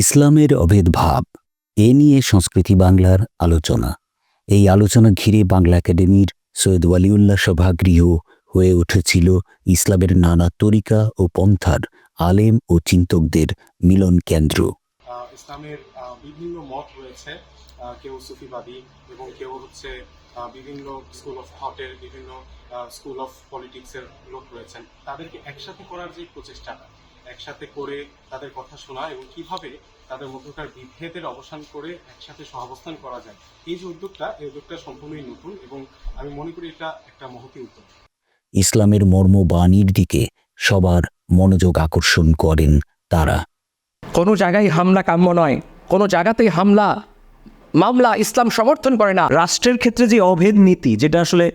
ইসলামের অভেদ ভাব এ নিয়ে সংস্কৃতি বাংলার আলোচনা। এই আলোচনা ঘিরে বাংলা একাডেমির সৈয়দ ওয়ালিউল্লাহ সভাগৃহ হয়ে উঠেছিল ইসলামের নানা তরিকা ও পন্থার আলেম ও চিন্তকদের মিলন কেন্দ্র। ইসলামের বিভিন্ন মত রয়েছে, কেউ সুফিবাদী এবং কেউ হচ্ছে বিভিন্ন স্কুল অফ থটের, বিভিন্ন স্কুল অফ পলিটিক্সের লোক রয়েছেন। তাদেরকে একসাথে করার যে প্রচেষ্টাটা, একসাথে করে তাদের কথা শোনা এবং কিভাবে তাদের মধ্যকার বিভেদের অবসান করে একসাথে সহাবস্থান করা যায়, এই যে উদ্যোগটা, এই উদ্যোগটা সম্পূর্ণই নতুন এবং আমি মনে করি এটা একটা মহতী উদ্যোগ। ইসলামের মর্মবাণীর দিকে সবার মনোযোগ আকর্ষণ করেন তারা। কোনো জায়গায় হামলা কাম্য নয়, কোনো জায়গাতেই মামলা ইসলাম সমর্থন করে না। রাষ্ট্রের ক্ষেত্রে যে অভেদ নীতি যেটা আসলে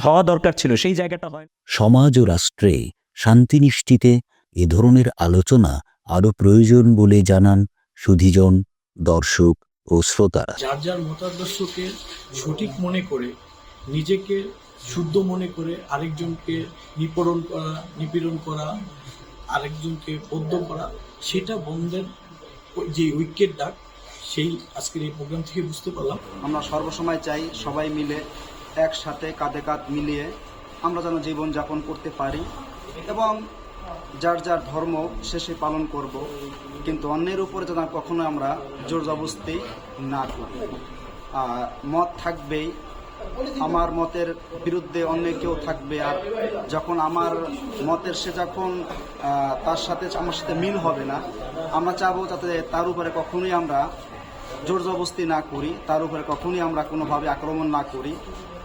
হওয়া দরকার ছিল, সেই জায়গাটা হয়। সমাজ ও রাষ্ট্রে শান্তি নিশ্চিতে এ ধরনের আলোচনা আরও প্রয়োজন বলে জানান সুধীজন, দর্শক ও শ্রোতারা। যার যার মতাদর্শকে সঠিক মনে করে, নিজেকে শুদ্ধ মনে করে আরেকজনকে নিপীড়ন করা, আরেকজনকে বদ্ধ করা, সেটা বন্ধের যে ঐক্যের ডাক, সেই আজকের এই প্রোগ্রাম থেকে বুঝতে পারলাম। আমরা সর্বসময় চাই সবাই মিলে একসাথে কাঁধে কাঁধ মিলিয়ে আমরা যেন জীবনযাপন করতে পারি এবং যার যার ধর্ম শেষে পালন করব, কিন্তু অন্যের উপরে যেন কখনো আমরা জোর জবরদস্তি না করি। মত থাকবেই, আমার মতের বিরুদ্ধে অন্য কেউ থাকবে, আর যখন আমার মতের সে যখন তার সাথে আমার সাথে মিল হবে না, আমরা চাবো যাতে তার উপরে কখনোই আমরা জোর জবরদস্তি না করি, তার উপরে কখনোই আমরা কোনোভাবে আক্রমণ না করি।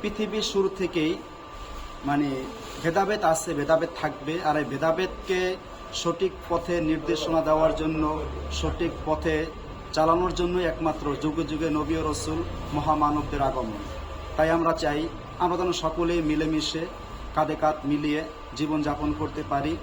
পৃথিবীর শুরু থেকেই ভেদাভেদ আছে, ভেদাভেদ থাকবে, আর এই ভেদাভেদকে সঠিক পথে নির্দেশনা দেওয়ার জন্য, সঠিক পথে চালানোর জন্য একমাত্র যুগে যুগে নবী ও রসুল মহামানবদের আগমন। তাই আমরা চাই আমরা যেন সকলেই মিলেমিশে কাঁধে কাঁধ মিলিয়ে জীবনযাপন করতে পারি।